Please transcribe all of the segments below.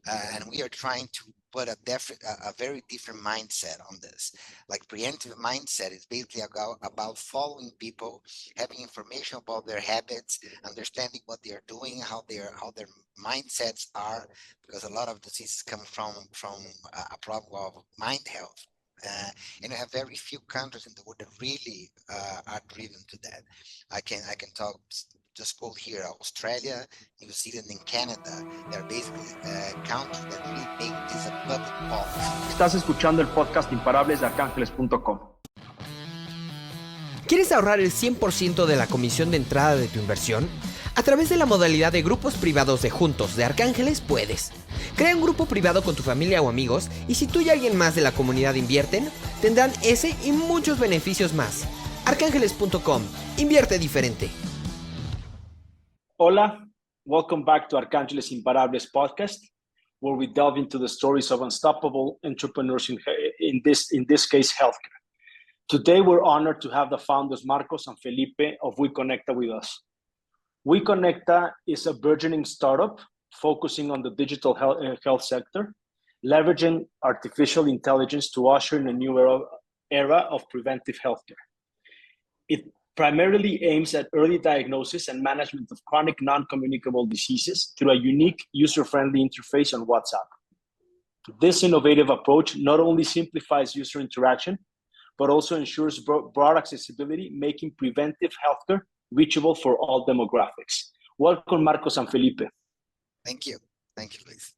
and we are trying to put a very different mindset on this. Like preemptive mindset is basically about following people, having information about their habits, understanding what they are doing, how their mindsets are, because a lot of diseases come from a problem of mind health. And you have very few countries in the world that really are driven to that. I can talk just quote here Australia, New Zealand, and Canada. They are basically countries that really make this a public policy. Estás escuchando el podcast Imparables de Arkangeles.com. ¿Quieres ahorrar el 100% de la comisión de entrada de tu inversión? A través de la modalidad de grupos privados de Juntos de Arkangeles, puedes. Crea un grupo privado con tu familia o amigos y si tú y alguien más de la comunidad invierten, tendrán ese y muchos beneficios más. Arkangeles.com. Invierte diferente. Hola, welcome back to Arkangeles Imparables podcast, where we delve into the stories of unstoppable entrepreneurs in this case, healthcare. Today, we're honored to have the founders Marcos and Felipe of WeConecta with us. WeConecta is a burgeoning startup focusing on the digital health sector, leveraging artificial intelligence to usher in a new era of preventive healthcare. It primarily aims at early diagnosis and management of chronic non-communicable diseases through a unique user-friendly interface on WhatsApp. This innovative approach not only simplifies user interaction, but also ensures broad accessibility, making preventive healthcare reachable for all demographics. Welcome, Marcos and Felipe. Thank you. Thank you, Luis.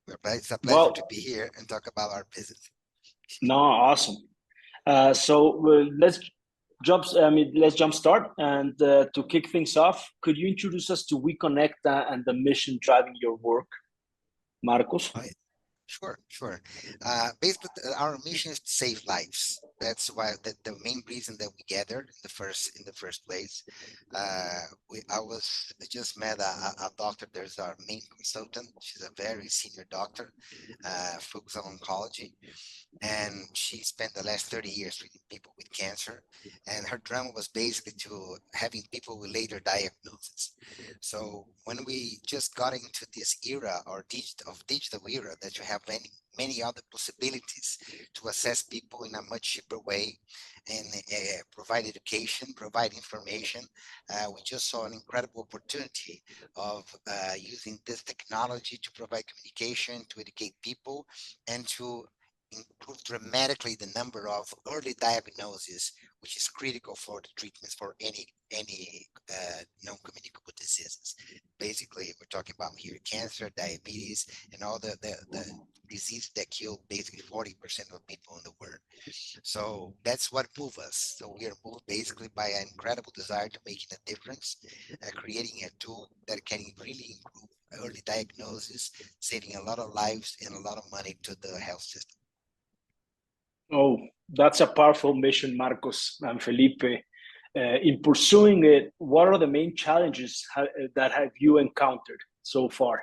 It's a pleasure to be here and talk about our business. No, awesome. So let's jump start. And to kick things off, could you introduce us to WeConecta and the mission driving your work, Marcos? Right. Sure. Basically, our mission is to save lives. That's why the main reason that we gathered in the first place. I just met a doctor. There's our main consultant. She's a very senior doctor, focused on oncology, and she spent the last 30 years treating people with cancer. And her dream was basically to having people with later diagnosis. So when we just got into this era or digital era, that you have many other possibilities to assess people in a much cheaper way and provide education, provide information. We just saw an incredible opportunity of using this technology to provide communication, to educate people, and to improve dramatically the number of early diagnoses, which is critical for the treatments for any non-communicable diseases. Basically, we're talking about here cancer, diabetes, and all the diseases that kill basically 40% of people in the world. So that's what moves us. So we are moved basically by an incredible desire to making a difference, creating a tool that can really improve early diagnosis, saving a lot of lives and a lot of money to the health system. Oh, that's a powerful mission, Marcos and Felipe. In pursuing it, what are the main challenges that have you encountered so far?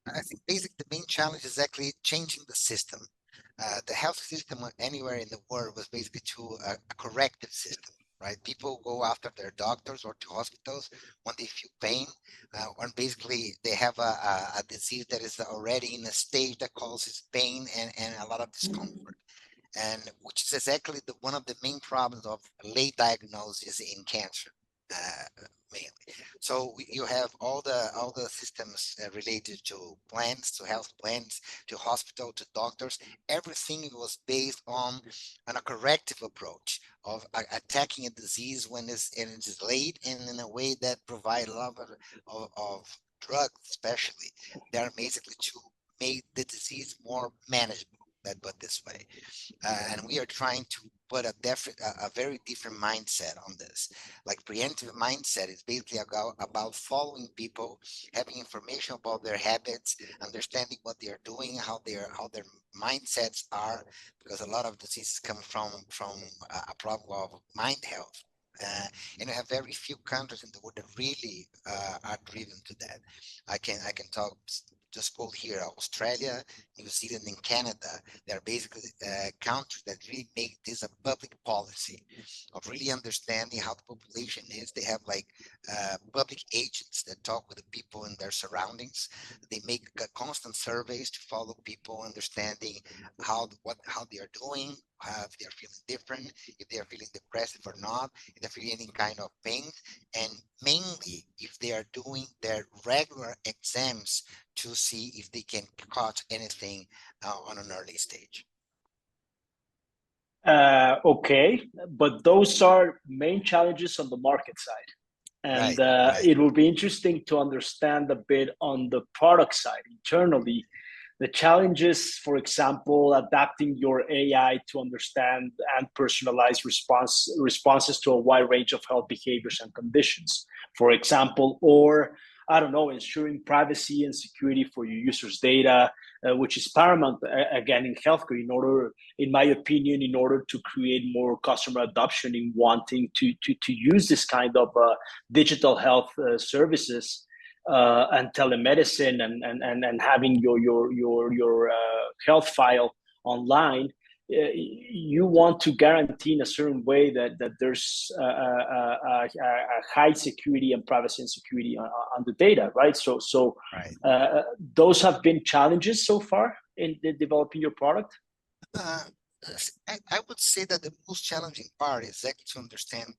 I think basically the main challenge is actually changing the system. The health system anywhere in the world was basically a corrective system, right? People go after their doctors or to hospitals when they feel pain, when basically they have a disease that is already in a stage that causes pain and a lot of discomfort. And which is exactly one of the main problems of late diagnosis in cancer, mainly. So you have all the systems related to plans, to health plans, to hospital, to doctors. Everything was based on a corrective approach of attacking a disease when it is late and in a way that provide a lot of drugs, especially. They are basically to make the disease more manageable. That put this way, and we are trying to put a very different mindset on this. Like preemptive mindset is basically about following people, having information about their habits, understanding what they are doing, how their mindsets are, because a lot of diseases come from a problem of mind health. And you have very few countries in the world that really are driven to that. I can talk just go here, Australia, New Zealand, and Canada. They're basically countries that really make this a public policy of really understanding how the population is. They have like public agents that talk with the people in their surroundings. They make constant surveys to follow people, understanding how they are doing, if they are feeling different, if they are feeling depressive or not, if they're feeling any kind of pain, and mainly if they are doing their regular exams to see if they can catch anything on an early stage. Okay, but those are main challenges on the market side. And right. It will be interesting to understand a bit on the product side internally. The challenges, for example, adapting your AI to understand and personalize responses to a wide range of health behaviors and conditions, for example, or I don't know, ensuring privacy and security for your users' data, which is paramount again in healthcare. In my opinion, in order to create more customer adoption in wanting to use this kind of digital health services. And telemedicine and having your health file online, you want to guarantee in a certain way that there's a high security and privacy and security on the data, right? So Right. Those have been challenges so far in developing your product. I would say that the most challenging part is actually to understand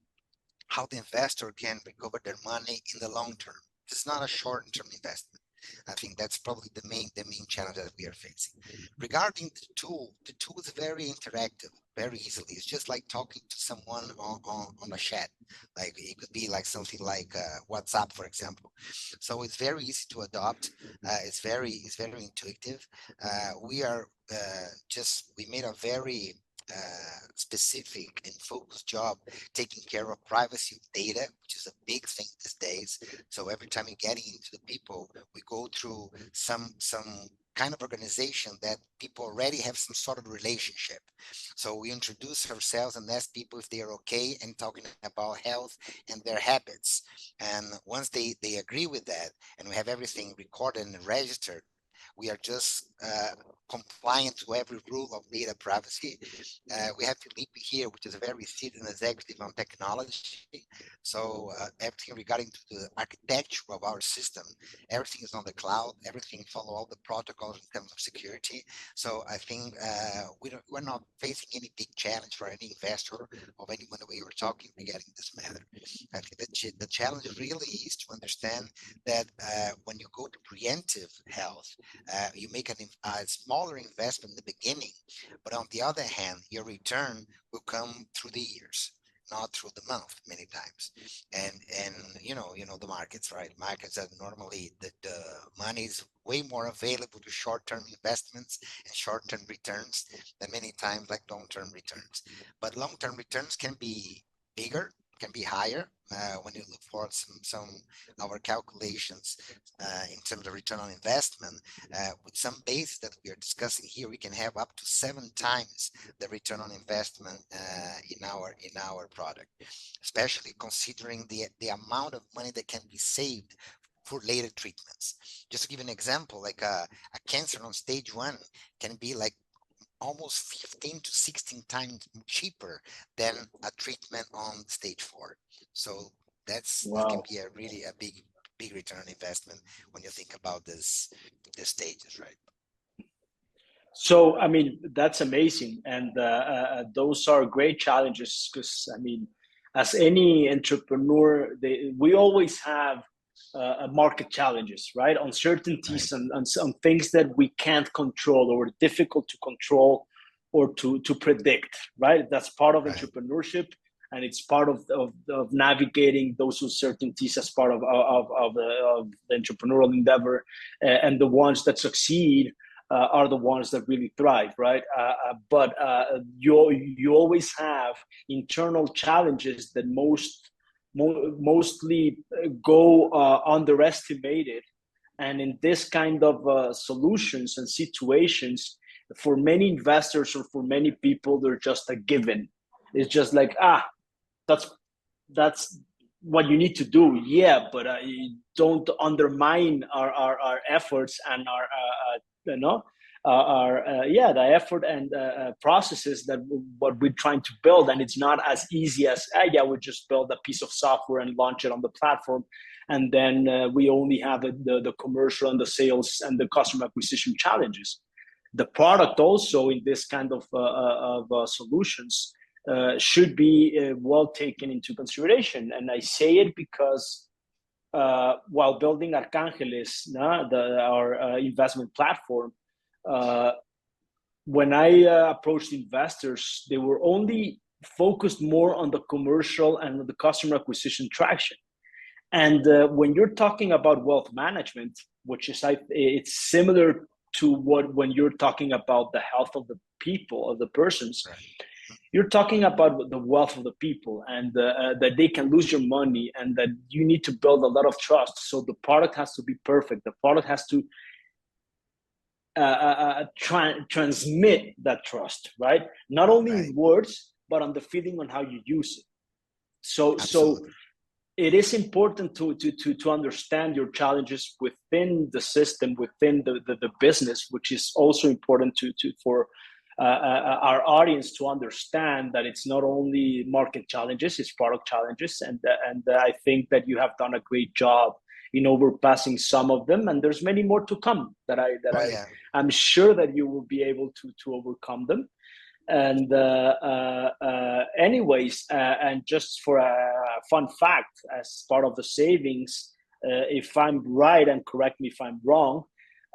how the investor can recover their money in the long term. It's not a short-term investment. I think that's probably the main challenge that we are facing. Regarding the tool is very interactive, very easily. It's just like talking to someone on a chat. Like it could be like something like WhatsApp, for example. So it's very easy to adopt. It's very intuitive. We made a very specific and focused job taking care of privacy of data, which is a big thing these days. So every time you get into the people, we go through some kind of organization that people already have some sort of relationship. So we introduce ourselves and ask people if they are okay and talking about health and their habits. And once they agree with that, and we have everything recorded and registered, we are just compliant to every rule of data privacy. We have Felipe here, which is a very seasoned executive on technology. So everything regarding to the architecture of our system, everything is on the cloud, everything follow all the protocols in terms of security. So I think we're not facing any big challenge for any investor of anyone that we were talking regarding this matter. I think that the challenge really is to understand that when you go to preemptive health, you make a smaller investment in the beginning, but on the other hand, your return will come through the years, not through the month many times. And you know the markets, right? Markets are normally the money is way more available to short-term investments and short-term returns than many times like long-term returns. But long-term returns can be bigger, can be higher when you look for some our calculations in terms of return on investment. With some bases that we are discussing here, we can have up to 7 times the return on investment in our product, especially considering the amount of money that can be saved for later treatments. Just to give an example, like a cancer on stage 1 can be like almost 15 to 16 times cheaper than a treatment on stage 4. So that can be a really a big return on investment when you think about this stages, right? So I mean that's amazing, and those are great challenges because I mean, as any entrepreneur, we always have market challenges, right? Uncertainties Right. and some things that we can't control or difficult to control or to predict, right? That's part of Right. entrepreneurship, and it's part of navigating those uncertainties as part of the entrepreneurial endeavor. And the ones that succeed are the ones that really thrive, right? But you always have internal challenges that mostly go underestimated. And in this kind of solutions and situations, for many investors or for many people, they're just a given. It's just like, that's what you need to do, yeah, but don't undermine our efforts and our you know the effort and processes that what we're trying to build. And it's not as easy as yeah, we just build a piece of software and launch it on the platform, and then we only have the commercial and the sales and the customer acquisition challenges. The product also in this kind of solutions should be well taken into consideration. And I say it because while building Arkangeles, our investment platform, when I approached investors, they were only focused more on the commercial and the customer acquisition traction. And when you're talking about wealth management, which is it's similar to when you're talking about the health of the people, of the persons, Right. you're talking about the wealth of the people, and that they can lose your money, and that you need to build a lot of trust. So the product has to be perfect. The product has to transmit that trust, right? Not only in words, but on the feeling on how you use it. So it is important to understand your challenges within the system, within the business, which is also important for our audience to understand that it's not only market challenges, it's product challenges. And I think that you have done a great job in overpassing some of them, and there's many more to come that I'm sure that you will be able to overcome them. And anyways, and just for a fun fact, as part of the savings, if I'm right, and correct me if I'm wrong,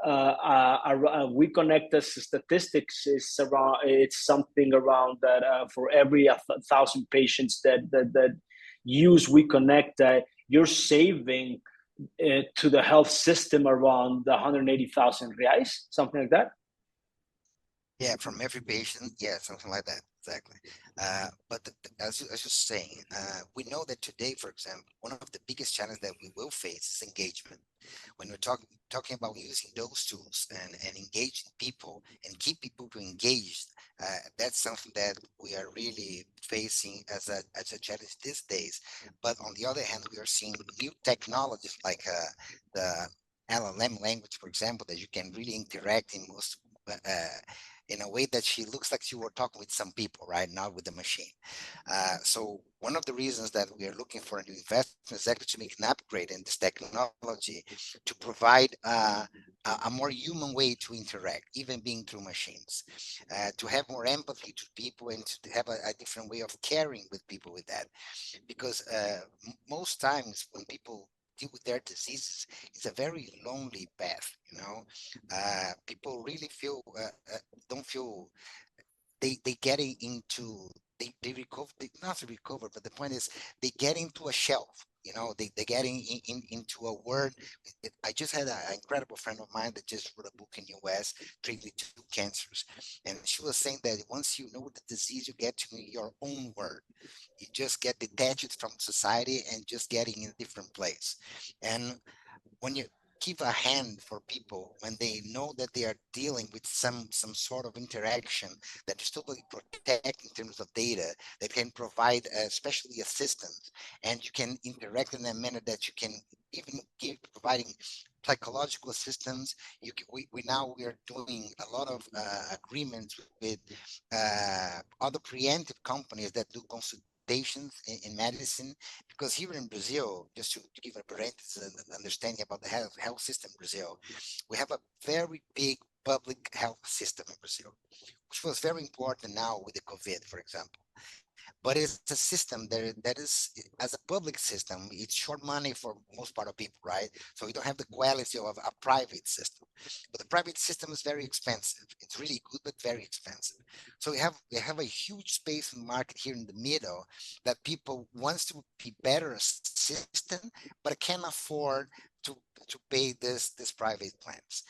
WeConecta's statistics is around, it's something around that for every 1,000 patients that use WeConecta, you're saving to the health system around 180,000 reais, something like that. Yeah, from every patient, yeah, something like that, exactly. But as you're saying, we know that today, for example, one of the biggest challenges that we will face is engagement. When we're talking about using those tools and engaging people and keep people engaged, that's something that we are really facing as a challenge these days. But on the other hand, we are seeing new technologies like the LLM language, for example, that you can really interact in a way that she looks like you were talking with some people, right? Not with the machine. So one of the reasons that we are looking for a new investment is actually to make an upgrade in this technology to provide a more human way to interact, even being through machines, to have more empathy to people and to have a different way of caring with people with that. Because most times when people deal with their diseases, it's a very lonely path. People really don't feel they getting into they recover, not to recover, but the point is they get into a shelf. They getting into a word. I just had an incredible friend of mine that just wrote a book in US treating 2 cancers, and she was saying that once you know the disease, you get to your own word. You just get detached from society and just getting in a different place. And when you give a hand for people when they know that they are dealing with some sort of interaction that is totally protect in terms of data, that can provide especially assistance, and you can interact in a manner that you can even give providing psychological assistance. We are doing a lot of agreements with other preemptive companies that do consultations in medicine, because here in Brazil, just to give a parenthesis and understanding about the health system in Brazil, we have a very big public health system in Brazil, which was very important now with the COVID, for example. But it's a system that is, as a public system, it's short money for most part of people, right? So we don't have the quality of a private system. But the private system is very expensive. It's really good, but very expensive. So we have a huge space in the market here in the middle that people wants to be better assisted, but can't afford to pay this private plans.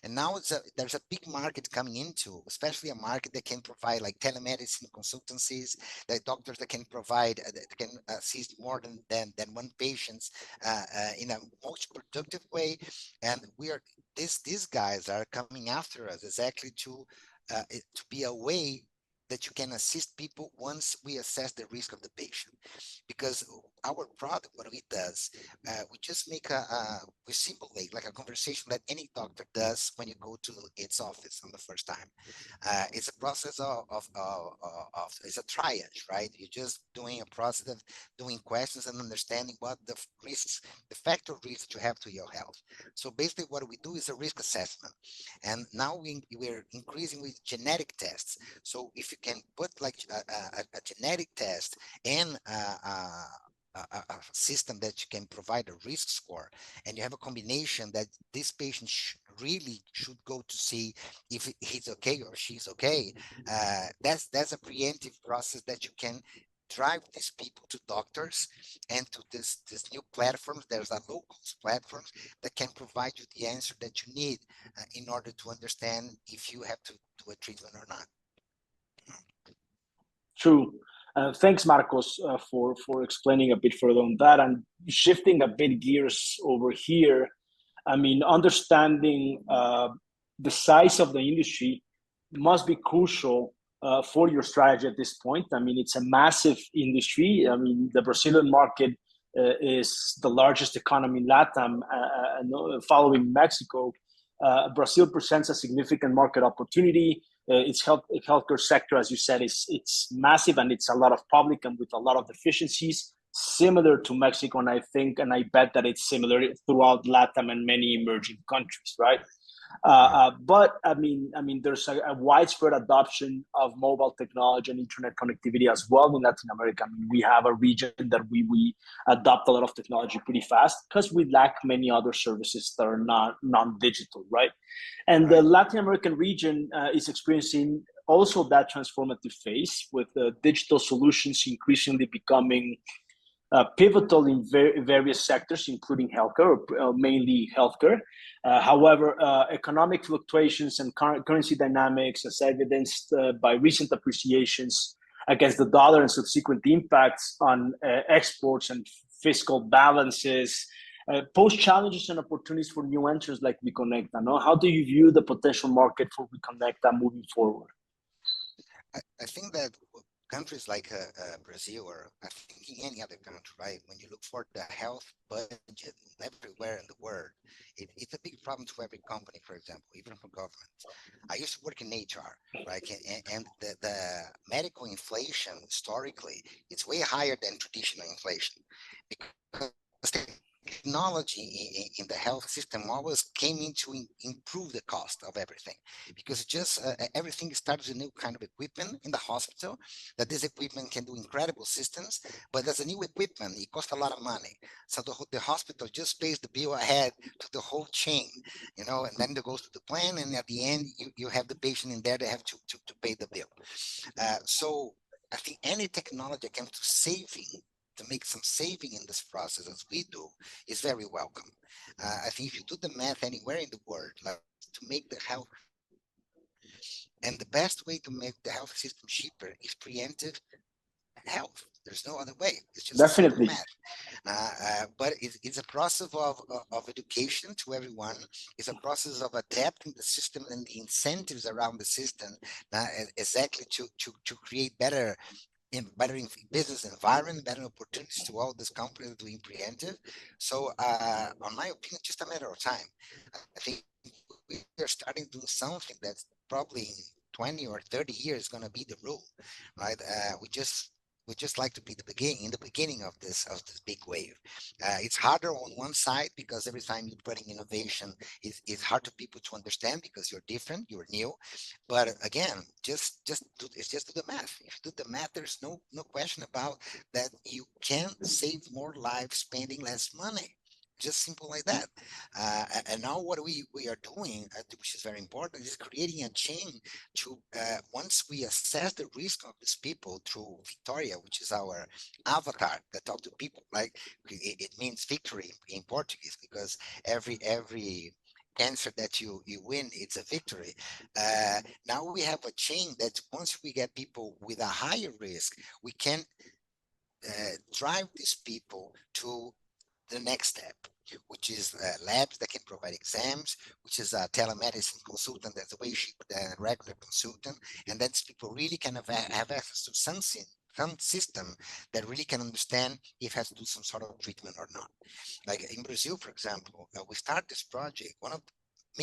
And now there's a big market coming into, especially a market that can provide like telemedicine consultancies, that doctors that can provide that can assist more than one patient in a most productive way. And these guys are coming after us exactly to be a way that you can assist people once we assess the risk of the patient. Because our product, what it does, we just make we simulate like a conversation that any doctor does when you go to its office on the first time. It's a process it's a triage, right? You're just doing a process of doing questions and understanding what the risks, the factor risks you have to your health. So basically what we do is a risk assessment. And now we're increasing with genetic tests. So if you can put like a genetic test and a system that you can provide a risk score, and you have a combination that this patient really should go to see if he's okay or she's okay. That's a preemptive process that you can drive these people to doctors and to this new platforms. There's a local platforms that can provide you the answer that you need in order to understand if you have to do a treatment or not. True. Thanks, Marcos, for explaining a bit further on that. And shifting a bit gears over here, I mean, understanding the size of the industry must be crucial for your strategy at this point. I mean, it's a massive industry. I mean, the Brazilian market is the largest economy in LATAM, following Mexico. Brazil presents a significant market opportunity. Its healthcare sector, as you said, it's massive, and it's a lot of public and with a lot of deficiencies, similar to Mexico. And I think, and I bet that it's similar throughout LATAM and many emerging countries, right? But I mean, there's a widespread adoption of mobile technology and internet connectivity as well in Latin America. I mean, we have a region that we adopt a lot of technology pretty fast because we lack many other services that are not non-digital, right? And the Latin American region is experiencing also that transformative phase, with digital solutions increasingly becoming pivotal in various sectors, including healthcare, mainly healthcare. However, economic fluctuations and currency dynamics, as evidenced by recent appreciations against the dollar and subsequent impacts on exports and fiscal balances, pose challenges and opportunities for new entrants like WeConecta. No? How do you view the potential market for WeConecta moving forward? I think that countries like Brazil, or I think any other country, right? When you look for the health budget everywhere in the world, it's a big problem to every company, for example, even for governments. I used to work in HR, right? And the medical inflation historically, it's way higher than traditional inflation, because technology in the health system always came in to improve the cost of everything, because just everything starts with new kind of equipment in the hospital, that this equipment can do incredible systems, but as a new equipment, it costs a lot of money. So the hospital just pays the bill ahead to the whole chain, and then it goes to the plan, and at the end, you have the patient in there that have to pay the bill. So I think any technology that comes to saving, to make some saving in this process, as we do, is very welcome. I think if you do the math anywhere in the world, like to make the health, and the best way to make the health system cheaper is preemptive health. There's no other way. It's just definitely math. But it's a process of education to everyone. It's a process of adapting the system and the incentives around the system, exactly to create better business environment, better opportunities to all these companies doing preemptive. So, on my opinion, just a matter of time. I think we are starting to do something that's probably in 20 or 30 years going to be the rule, right? We just like to be in the beginning of this big wave. It's harder on one side because every time you're putting innovation, it's hard to people to understand because you're different, you're new. But again, just do the math. If you do the math, there's no question about that. You can save more lives spending less money. Just simple like that. And now what we are doing, which is very important, is creating a chain to, once we assess the risk of these people through Victoria, which is our avatar that talk to people, like it means victory in Portuguese, because every answer that you win, it's a victory. Now we have a chain that once we get people with a higher risk, we can drive these people to the next step, which is labs that can provide exams, which is a telemedicine consultant that's way cheaper than a regular consultant. And then people really kind of have access to something some system that really can understand if it has to do some sort of treatment or not. Like in Brazil, for example, we start this project. One of the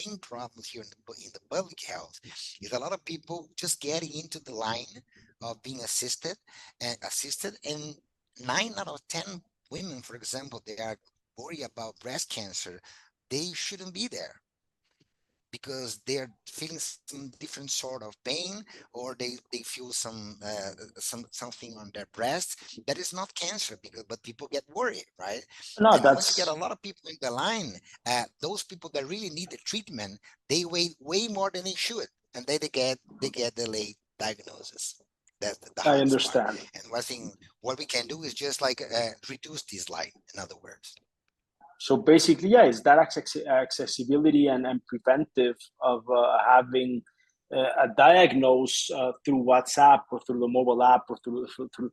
main problems here in the public health is a lot of people just getting into the line of being assisted, and 9 out of 10 women, for example, they are worried about breast cancer. They shouldn't be there because they're feeling some different sort of pain, or they feel something on their breast that is not cancer, but people get worried, right? No, And once you get a that's lot of people in the line, those people that really need the treatment, they wait way more than they should, and then they get the late diagnosis. That's the I hardest part. understand. And one thing, what we can do is just like reduce this line, in other words. So basically, yeah, it's that accessibility and preventive of having a diagnose through WhatsApp or through the mobile app or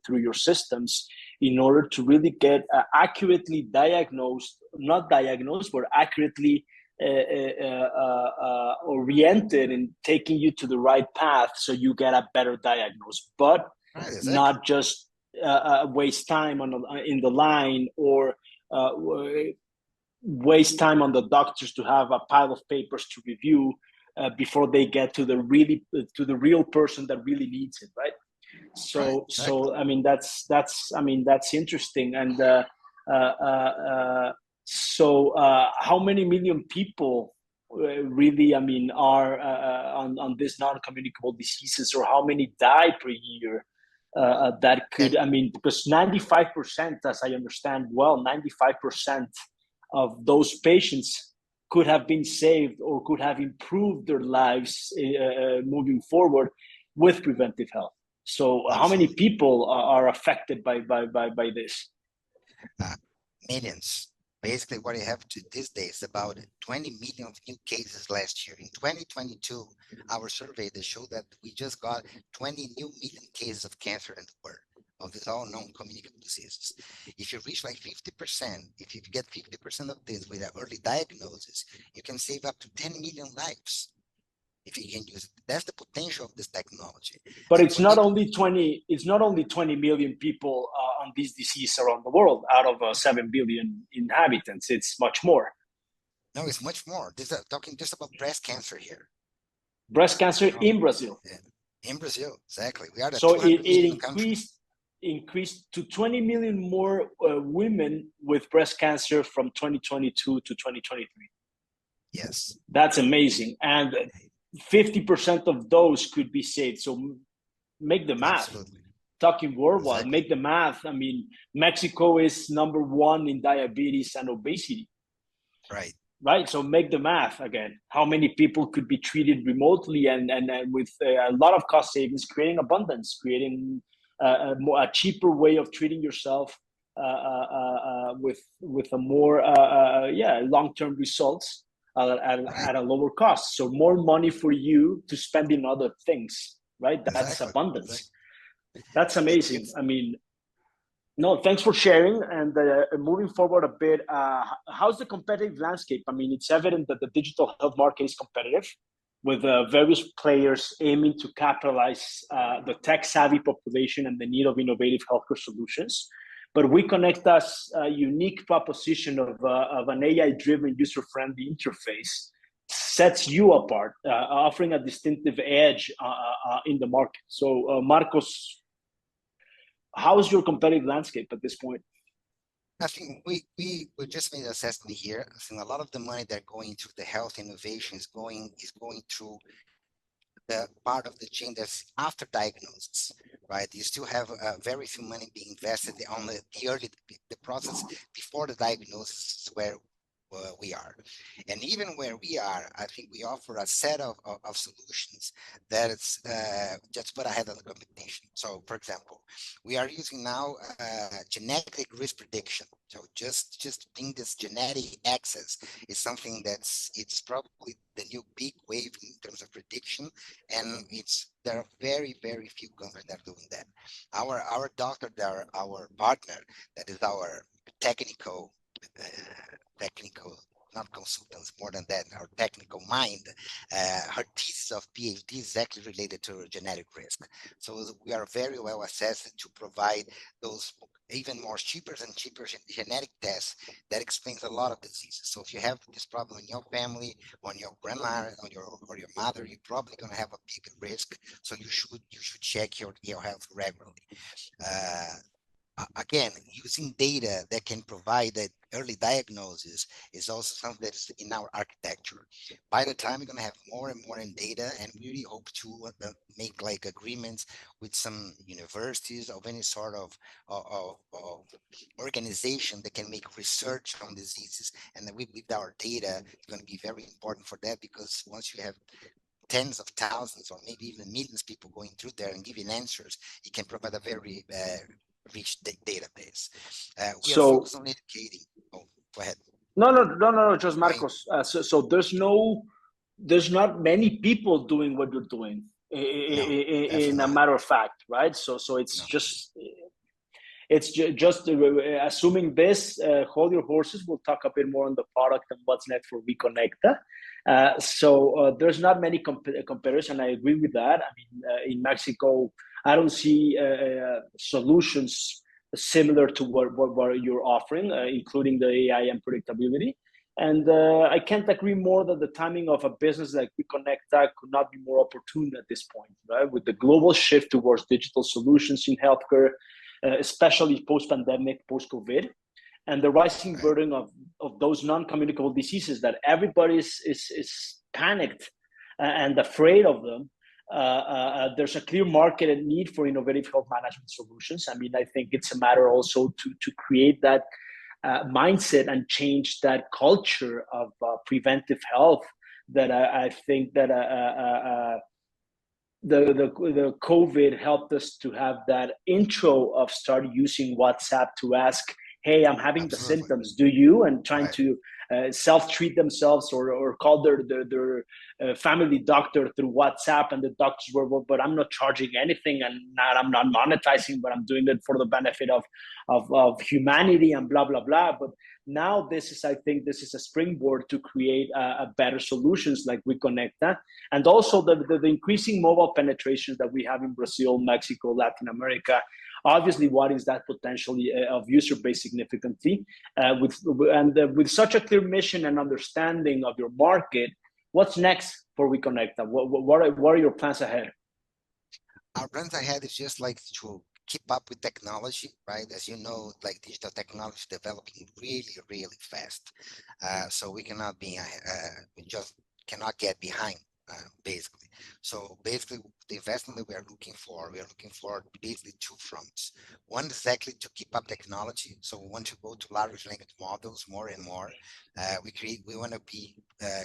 through your systems in order to really get accurately diagnosed, not diagnosed, but accurately oriented and taking you to the right path so you get a better diagnosis, but Right, exactly. not just waste time in the line or waste time on the doctors to have a pile of papers to review before they get to the real person that really needs it, right? So Right, exactly. so I mean that's interesting. And how many million people really, I mean, are on these non-communicable diseases, or how many die per year? That could, And I mean, because 95%, as I understand well, 95% of those patients could have been saved or could have improved their lives moving forward with preventive health. So, how many absolutely. people are affected by this? uh, Millions. Basically, what you have to these days, about 20 million of new cases last year. In 2022, our survey that showed that we just got 20 new million cases of cancer in the world, of these all known communicable diseases. If you reach like 50%, if you get 50% of this with an early diagnosis, you can save up to 10 million lives if you can use it. That's the potential of this technology. But And it's for not people, only 20. It's not only 20 million people on this disease around the world out of 7 billion inhabitants. It's much more. no, it's much more. This is talking just about breast cancer here. Breast cancer Oh, in Brazil. yeah. In Brazil, exactly. We are the So 200 it million country. increased to 20 million more women with breast cancer from 2022 to 2023. Yes, That's amazing. And 50% of those could be saved. So make the math. absolutely. Talking worldwide, Exactly. make the math. I mean, Mexico is number one in diabetes and obesity, Right. right? So make the math again. How many people could be treated remotely and with a lot of cost savings, creating abundance, creating a cheaper way of treating yourself with a more long-term results Right. at a lower cost. So more money for you to spend in other things, right? That's Exactly. abundance. Exactly. That's amazing. It's I mean, no, thanks for sharing. And moving forward a bit, how's the competitive landscape? I mean, it's evident that the digital health market is competitive, with various players aiming to capitalize the tech-savvy population and the need of innovative healthcare solutions. But WeConecta's unique proposition of an AI-driven, user-friendly interface sets you apart, offering a distinctive edge in the market. So, Marcos, how is your competitive landscape at this point? I think we just made an assessment here. I think a lot of the money that going through the health innovation is going through the part of the chain that's after diagnosis, right? You still have very few money being invested on the process before the diagnosis is where we are. And even where we are, I think we offer a set of solutions that it's just put ahead of the competition. So, for example, we are using now genetic risk prediction. So just think this genetic access is something it's probably the new big wave in terms of prediction, and there are very few companies that are doing that. Our doctor, our partner, that is our technical, not consultants, more than that, our technical mind. Her thesis of PhD is exactly related to genetic risk. So we are very well assessed to provide those even more cheaper and cheaper genetic tests that explains a lot of diseases. So if you have this problem in your family, on your grandma, or your mother, you're probably going to have a big risk. So you should check your health regularly. Again, using data that can provide that early diagnosis is also something that's in our architecture. By the time we're going to have more and more in data, and we really hope to make like agreements with some universities of any sort of organization that can make research on diseases. And then with our data, it's going to be very important for that, because once you have tens of thousands or maybe even millions of people going through there and giving answers, it can provide a very rich database. We are focused on educating. Oh, go ahead. No, just Marcos. So there's not many people doing what you're doing in a matter of fact, right? So it's just assuming this. Hold your horses. We'll talk a bit more on the product and what's next for WeConecta. So there's not many competitors, and I agree with that. I mean, in Mexico, I don't see solutions similar to what you're offering, including the AI and predictability. And I can't agree more that the timing of a business like WeConecta could not be more opportune at this point, right? With the global shift towards digital solutions in healthcare, especially post-pandemic, post-COVID, and the rising burden of those non-communicable diseases that everybody is panicked and afraid of them. There's a clear market and need for innovative health management solutions. I mean, I think it's a matter also to create that mindset and change that culture of preventive health that I think that the COVID helped us to have that intro of start using WhatsApp to ask, hey, I'm having the symptoms, do you? And trying to self-treat themselves or call their family doctor through WhatsApp, and the doctors were, well, but I'm not charging anything, and I'm not monetizing, but I'm doing it for the benefit of humanity and blah, blah, blah. But now I think this is a springboard to create a better solutions like WeConecta, and also the increasing mobile penetrations that we have in Brazil, Mexico, Latin America. Obviously, what is that potentially of user base significantly? With such a clear mission and understanding of your market, what's next for WeConecta? What are your plans ahead? Our plans ahead is just like to keep up with technology, right? As you know, like digital technology is developing really, really fast. So we cannot be, we just cannot get behind. Basically. So basically the investment that we are looking for basically two fronts. One is exactly to keep up technology. So we want to go to large language models more and more. We want to be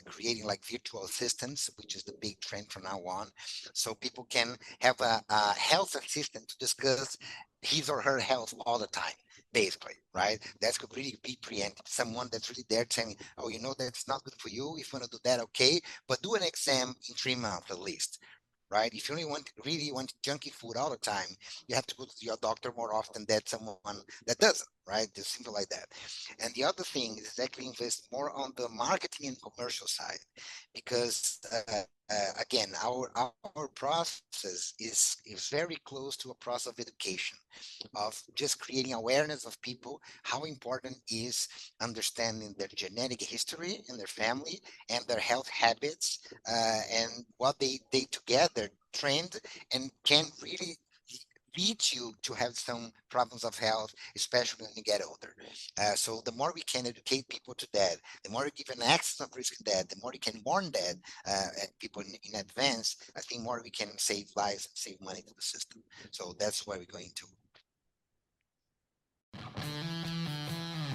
creating like virtual assistants, which is the big trend from now on. So people can have a health assistant to discuss his or her health all the time. Basically, right? That could really be preemptive. Someone that's really there telling, oh, you know, that's not good for you. If you want to do that, okay, but do an exam in 3 months at least, right? If you really want junky food all the time, you have to go to your doctor more often than someone that doesn't, right? Just simple like that. And the other thing is actually invest more on the marketing and commercial side, because again, our process is very close to a process of education, of just creating awareness of people, how important is understanding their genetic history and their family and their health habits, and what they together trained and can really lead you to have some problems of health, especially when you get older. So the more we can educate people to that, the more we give an access of risk to that, the more we can warn that people in advance, I think more we can save lives and save money to the system. So that's where we're going to.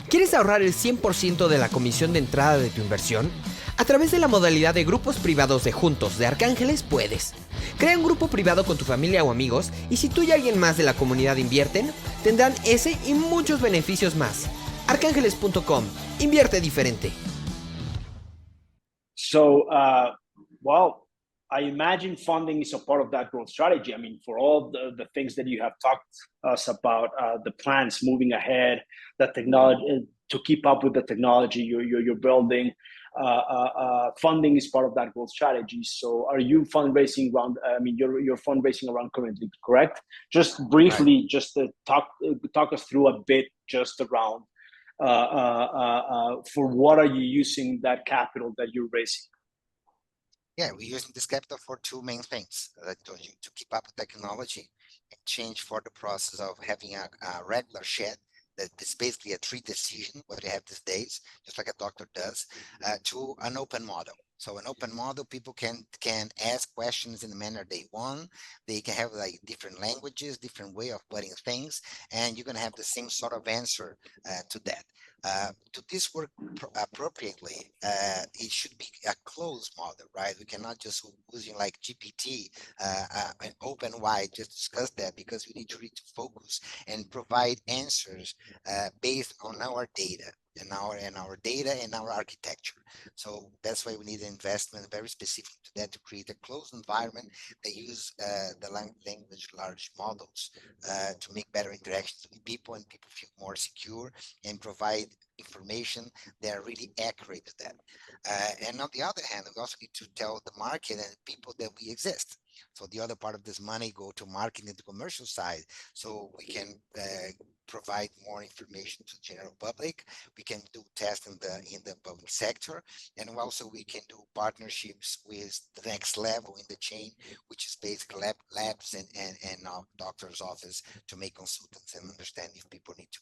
¿Quieres ahorrar el 100% de la comisión de entrada de tu inversión? A través de la modalidad de grupos privados de juntos de Arkangeles, puedes. Crea un grupo privado con tu familia o amigos, y si tú y alguien más de la comunidad invierten, tendrán ese y muchos beneficios más. Arkangeles.com. Invierte diferente. So, well, I imagine funding is a part of that growth strategy. I mean, for all the things that you have talked us about, the plans moving ahead, the to keep up with the technology you're building. Funding is part of that growth strategy. So are you fundraising around, you're fundraising around currently, correct? Just briefly, Right. just talk us through a bit just around for what are you using that capital that you're raising? Yeah, we're using this capital for two main things, as I told you, to keep up with technology and change for the process of having a regular shed that is basically a treat decision, what they have these days, just like a doctor does, to an open model. So an open model, people can ask questions in the manner they want. They can have like different languages, different way of putting things, and you're gonna have the same sort of answer to that. To this work appropriately, it should be a closed model, right? We cannot just using like GPT and open wide, just discuss that, because we need to really focus and provide answers based on our data and our data and our architecture. So that's why we need an investment very specific to that, to create a closed environment that use the language large models to make better interactions with people, and people feel more secure and provide information that are really accurate to that. And on the other hand, we also need to tell the market and people that we exist. So the other part of this money go to marketing and the commercial side, so we can provide more information to the general public. We can do tests in the public sector, and also we can do partnerships with the next level in the chain, which is basically labs and our doctor's office, to make consultants and understand if people need to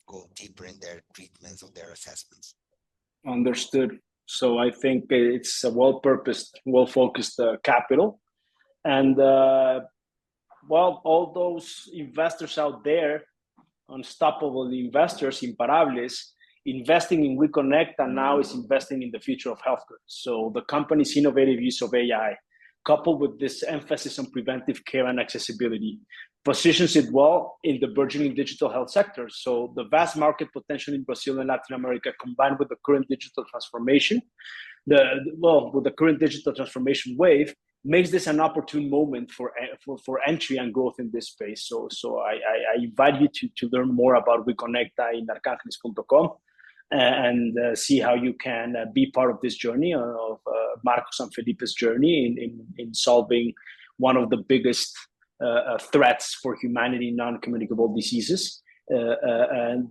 go deeper in their treatments or their assessments. Understood. So I think it's a well-purposed, well-focused capital. And well, all those investors out there, unstoppable investors, imparables, investing in WeConecta now is investing in the future of healthcare. So the company's innovative use of AI, coupled with this emphasis on preventive care and accessibility, positions it well in the burgeoning digital health sector. So the vast market potential in Brazil and Latin America, combined with the current digital transformation, with the current digital transformation wave, makes this an opportune moment for entry and growth in this space. So I invite you to learn more about WeConecta in Arkangeles.com and see how you can be part of this journey of Marcos and Felipe's journey in solving one of the biggest threats for humanity, non-communicable diseases. With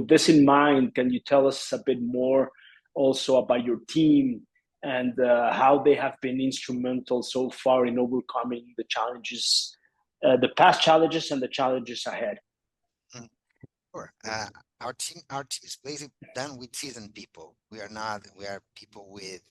this in mind, can you tell us a bit more also about your team and how they have been instrumental so far in overcoming the challenges, the past challenges and the challenges ahead? Sure. Our team is basically done with seasoned people. We are people with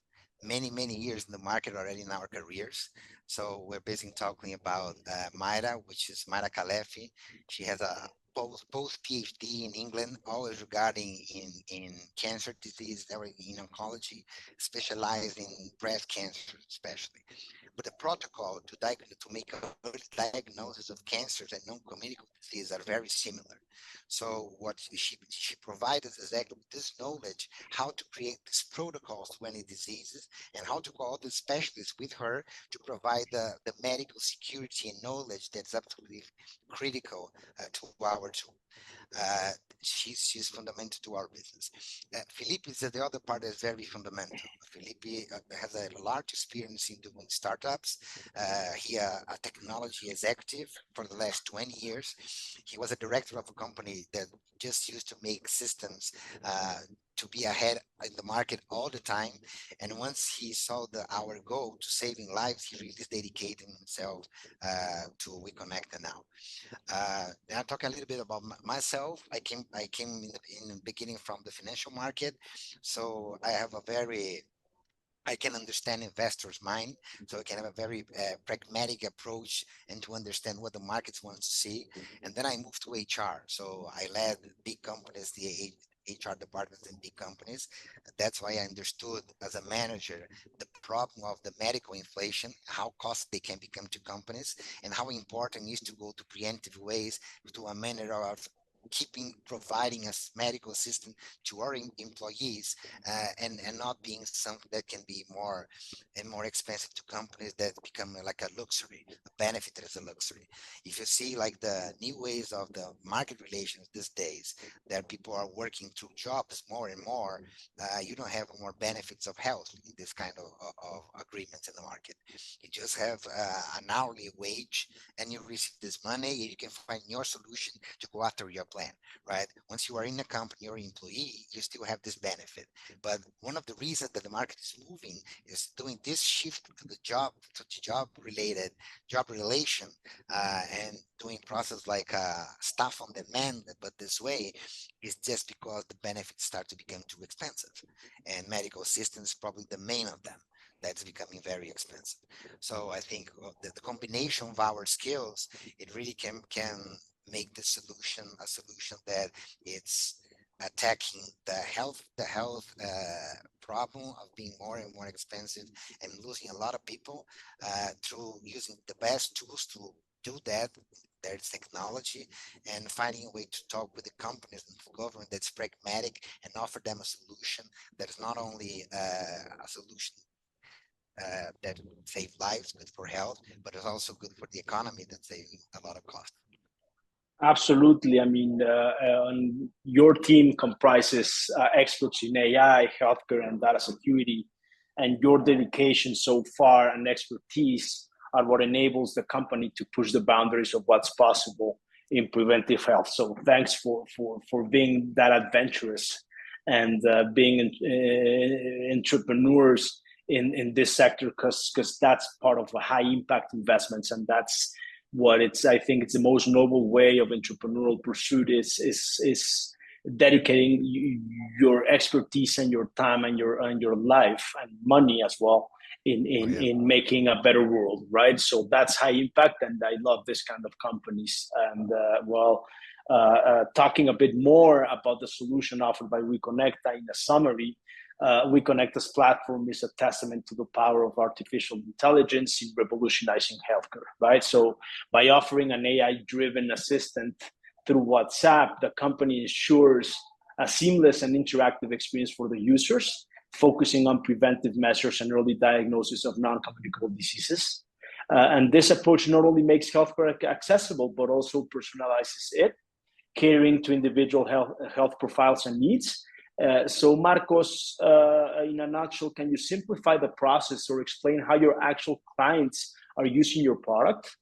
many years in the market already in our careers. So we're basically talking about Mayra, which is Mayra Kalefi. She has a post PhD in England, always regarding in cancer disease, in oncology, specialized in breast cancer especially. But the protocol to make early diagnosis of cancers and non-communicable diseases are very similar. So what she provided is exactly this knowledge, how to create these protocols to any diseases, and how to call the specialists with her to provide the medical security and knowledge that's absolutely critical to our tool. She's fundamental to our business. Felipe is the other part that's very fundamental. Felipe has a large experience in doing startups. He a technology executive for the last 20 years. He was a director of a company that just used to make systems to be ahead in the market all the time. And once he saw our goal to saving lives, he really is dedicating himself to WeConecta now. I'll talk a little bit about myself. I came in the beginning from the financial market, so I can understand investors' mind, so I can have a very pragmatic approach and to understand what the markets want to see. And then I moved to HR, so I led big companies, the HR departments in big companies. That's why I understood as a manager the problem of the medical inflation, how costly they can become to companies, and how important it is to go to preemptive ways to a manner of keeping providing a medical assistance to our employees, and not being something that can be more and more expensive to companies that become like a luxury, a benefit that is a luxury. If you see like the new ways of the market relations these days, that people are working through jobs more and more, you don't have more benefits of health in this kind of agreements in the market. You just have an hourly wage, and you receive this money, and you can find your solution to go after your plan, right? Once you are in a company or employee, you still have this benefit. But one of the reasons that the market is moving is doing this shift to the job related job relation, and doing process like stuff on demand, but this way is just because the benefits start to become too expensive, and medical assistance is probably the main of them that's becoming very expensive. So I think the combination of our skills, it really can make the solution a solution that it's attacking the health problem of being more and more expensive and losing a lot of people, through using the best tools to do that. There's technology, and finding a way to talk with the companies and the government that's pragmatic and offer them a solution that is not only a solution that would save lives, good for health, but it's also good for the economy, that's saving a lot of cost. Absolutely. I mean, your team comprises experts in AI, healthcare, and data security, and your dedication so far and expertise are what enables the company to push the boundaries of what's possible in preventive health. So thanks for being that adventurous and being entrepreneurs in this sector, because that's part of a high impact investments, and that's what it's, I think it's the most noble way of entrepreneurial pursuit is dedicating your expertise and your time and your life and money as well in making a better world, right? So that's high impact, and I love this kind of companies. And talking a bit more about the solution offered by WeConecta in a summary, WeConecta's platform is a testament to the power of artificial intelligence in revolutionizing healthcare, right? So by offering an AI-driven assistant through WhatsApp, the company ensures a seamless and interactive experience for the users, focusing on preventive measures and early diagnosis of non-communicable diseases. And this approach not only makes healthcare accessible, but also personalizes it, catering to individual health profiles and needs. So Marcos, in a nutshell, can you simplify the process or explain how your actual clients are using your product?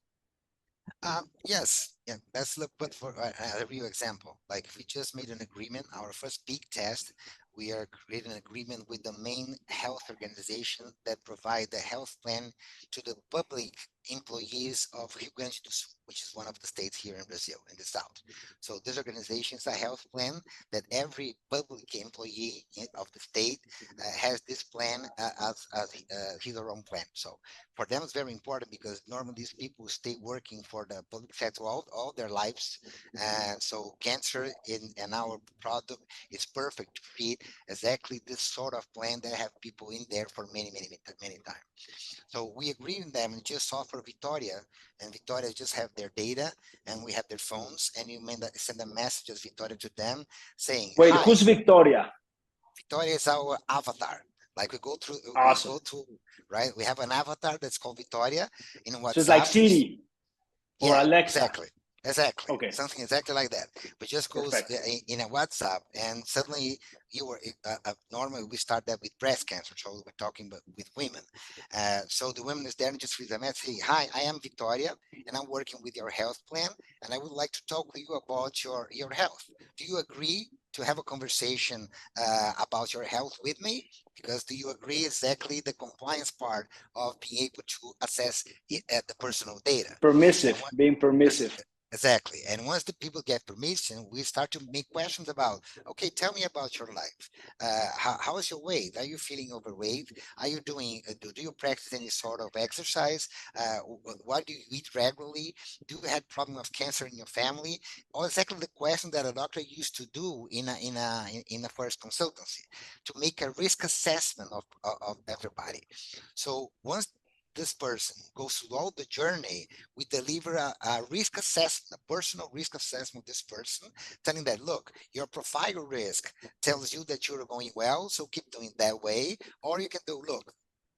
Yes, yeah, let's look but for a real example. Like if we just made an agreement, our first big test, we are creating an agreement with the main health organization that provide the health plan to the public employees of Rio Grande do Sul, which is one of the states here in Brazil, in the south. So this organization is a health plan that every public employee of the state has this plan as his or own plan. So for them, it's very important because normally these people stay working for the public sector all their lives. So cancer in our product is perfect to fit exactly this sort of plan that have people in there for many times. So we agree with them and just offer Victoria, and Victoria just have their data, and we have their phones, and you send a message as Victoria to them saying, Wait, "Hi." who's Victoria? Victoria is our avatar. Like Awesome. we go to, right? We have an avatar that's called Victoria in WhatsApp. So it's like Siri or Alexa. Exactly. Okay. Something exactly like that. But just goes in a WhatsApp, and suddenly you were normally we start that with breast cancer, so we're talking about with women. So the women is there and just read the message, say, "Hi, I am Victoria, and I'm working with your health plan, and I would like to talk with you about your health. Do you agree to have a conversation about your health with me? Because do you agree exactly the compliance part of being able to access the personal data?" Permissive, being permissive. Exactly. And once the people get permission, we start to make questions about, okay, tell me about your life. How is your weight? Are you feeling overweight? Are you doing, do you practice any sort of exercise? What do you eat regularly? Do you have problem of cancer in your family? Or exactly the question that a doctor used to do in a first consultancy to make a risk assessment of everybody. So once this person goes through all the journey, we deliver a risk assessment, a personal risk assessment of this person, telling that, look, your profile risk tells you that you're going well, so keep doing that way. Or you can do, look,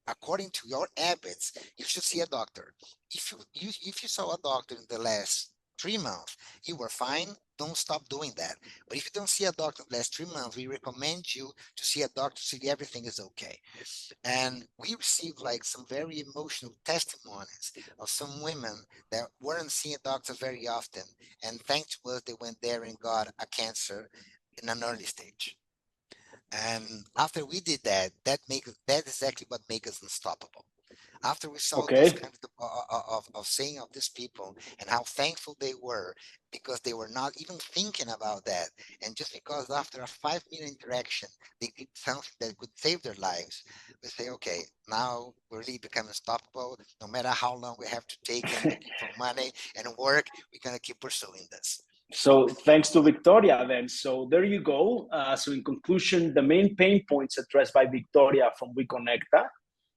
according to your habits, you should see a doctor. If you saw a doctor in the last 3 months, you were fine, don't stop doing that. But if you don't see a doctor in the last 3 months, we recommend you to see a doctor to see everything is okay. And we received like some very emotional testimonies of some women that weren't seeing doctors very often. And thanks to us, they went there and got a cancer in an early stage. And after we did that, that is exactly what makes us unstoppable. After we saw those Okay. kinds of saying of these people and how thankful they were because they were not even thinking about that. And just because after a 5 minute interaction, they did something that could save their lives, we say, okay, now we really become unstoppable. No matter how long we have to take and looking for money and work, we're going to keep pursuing this. So thanks to Victoria then. So there you go. So in conclusion, the main pain points addressed by Victoria from WeConecta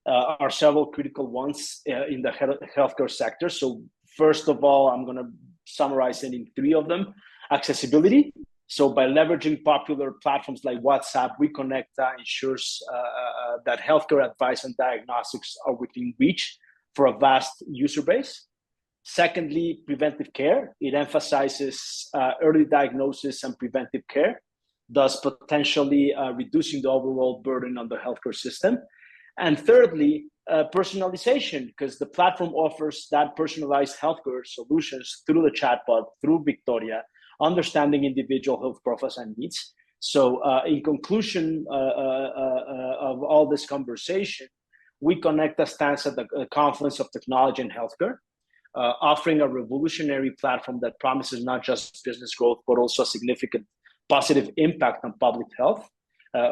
are several critical ones in the healthcare sector. So first of all, I'm going to summarize it in 3 of them. Accessibility. So by leveraging popular platforms like WhatsApp, WeConecta ensures that healthcare advice and diagnostics are within reach for a vast user base. Secondly, preventive care. It emphasizes early diagnosis and preventive care, thus potentially reducing the overall burden on the healthcare system. And thirdly, personalization, because the platform offers that personalized healthcare solutions through the chatbot, through Victoria, understanding individual health profiles and needs. So in conclusion of all this conversation, WeConecta stands at the confluence of technology and healthcare, offering a revolutionary platform that promises not just business growth, but also a significant positive impact on public health.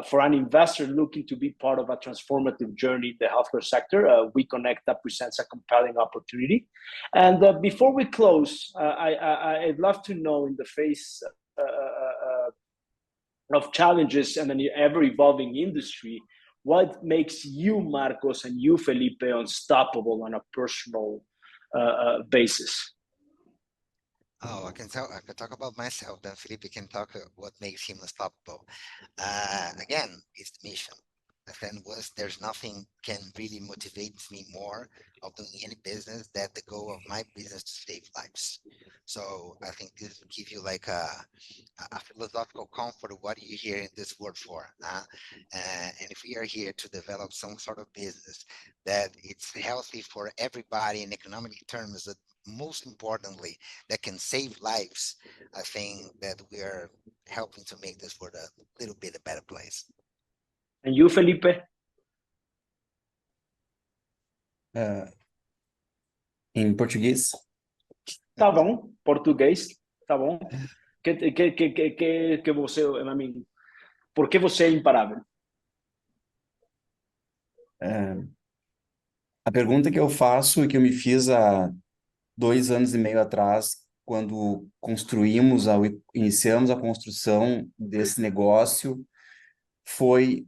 For an investor looking to be part of a transformative journey in the healthcare sector, WeConecta presents a compelling opportunity. And before we close, I'd love to know, in the face of challenges and an ever-evolving industry, what makes you, Marcos, and you, Felipe, unstoppable on a personal basis? Oh, I can talk about myself. Then Felipe can talk what makes him unstoppable. Again, it's the mission. Then there's nothing can really motivate me more of doing any business than the goal of my business to save lives. So I think this will give you like a philosophical comfort of what you're here in this world for. And if we are here to develop some sort of business that it's healthy for everybody in economic terms, that most importantly, that can save lives, I think that we are helping to make this world a little bit a better place. And you, Felipe? Em português? Tá bom, português, tá bom. Que você, I mean, por que você é imparável? A pergunta que eu faço e que eu me fiz há 2 anos e meio atrás, quando iniciamos a construção desse negócio, foi: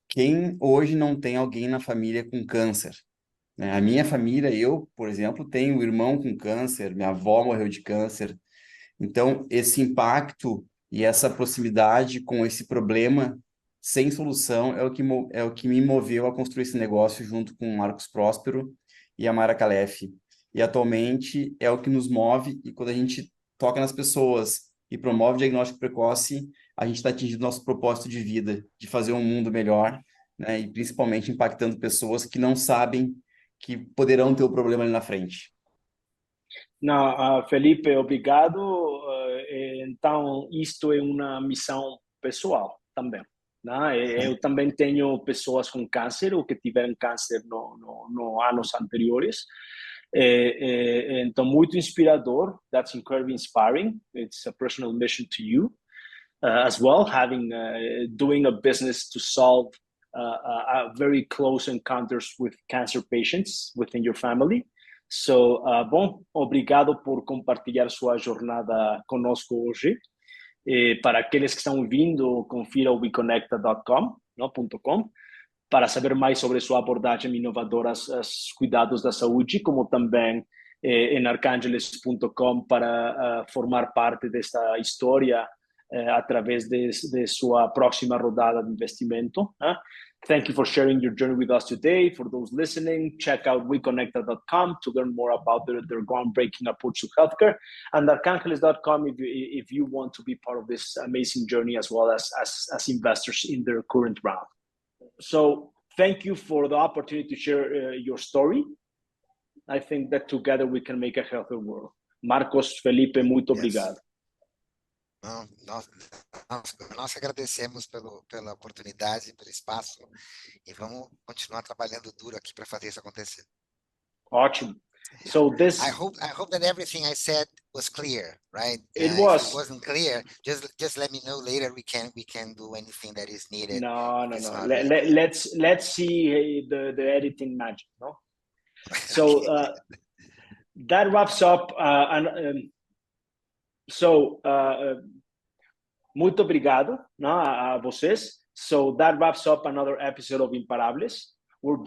quem hoje não tem alguém na família com câncer? Né? A minha família, eu, por exemplo, tenho um irmão com câncer, minha avó morreu de câncer. Então, esse impacto e essa proximidade com esse problema sem solução é o que me moveu a construir esse negócio junto com o Marcos Próspero e a Mara Calef. E atualmente é o que nos move, e quando a gente toca nas pessoas e promove o diagnóstico precoce, a gente está atingindo nosso propósito de vida, de fazer um mundo melhor, né? E principalmente impactando pessoas que não sabem que poderão ter o problema ali na frente. Não, Felipe, obrigado. Então, isto é uma missão pessoal também. Né? Eu também tenho pessoas com câncer ou que tiveram câncer no anos anteriores. Então, muito inspirador. That's incredibly inspiring. It's a personal mission to you as well, doing a business to solve very close encounters with cancer patients within your family. So, bom, obrigado por compartilhar sua jornada conosco hoje. Para aqueles que estão ouvindo, confira o WeConecta.com, não, .com. para saber mais sobre sua abordagem inovadora aos cuidados da saúde, como também em arkangeles.com para formar parte desta história através de sua próxima rodada de investimento. Thank you for sharing your journey with us today. For those listening, check out WeConecta.com to learn more about their groundbreaking approach to healthcare, and Arkangeles.com if you want to be part of this amazing journey as well as investors in their current round. So thank you for the opportunity to share your story. I think that together we can make a healthier world. Marcos, Felipe, muito obrigado. Não, nós agradecemos pela oportunidade, pelo espaço, e vamos continuar trabalhando duro aqui para fazer isso acontecer. Ótimo. So this I hope that everything I said was clear, right? It was. If it wasn't clear, just let me know later. We can do anything that is needed. No. Let's see the editing magic, no? So that wraps up muito obrigado, a vocês. So that wraps up another episode of Imparables, where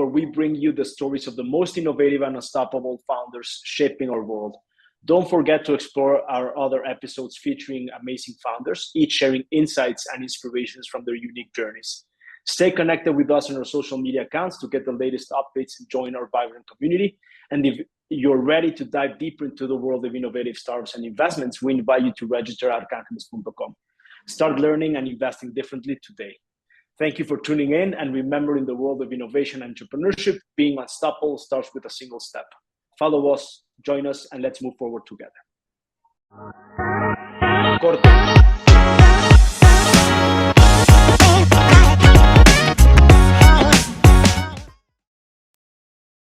we bring you the stories of the most innovative and unstoppable founders shaping our world. Don't forget to explore our other episodes featuring amazing founders, each sharing insights and inspirations from their unique journeys. Stay connected with us on our social media accounts to get the latest updates and join our vibrant community. And if you're ready to dive deeper into the world of innovative startups and investments, we invite you to register at arkangeles.com. Start learning and investing differently today. Thank you for tuning in, and remember, in the world of innovation and entrepreneurship, being unstoppable starts with a single step. Follow us, join us, and let's move forward together. Corta.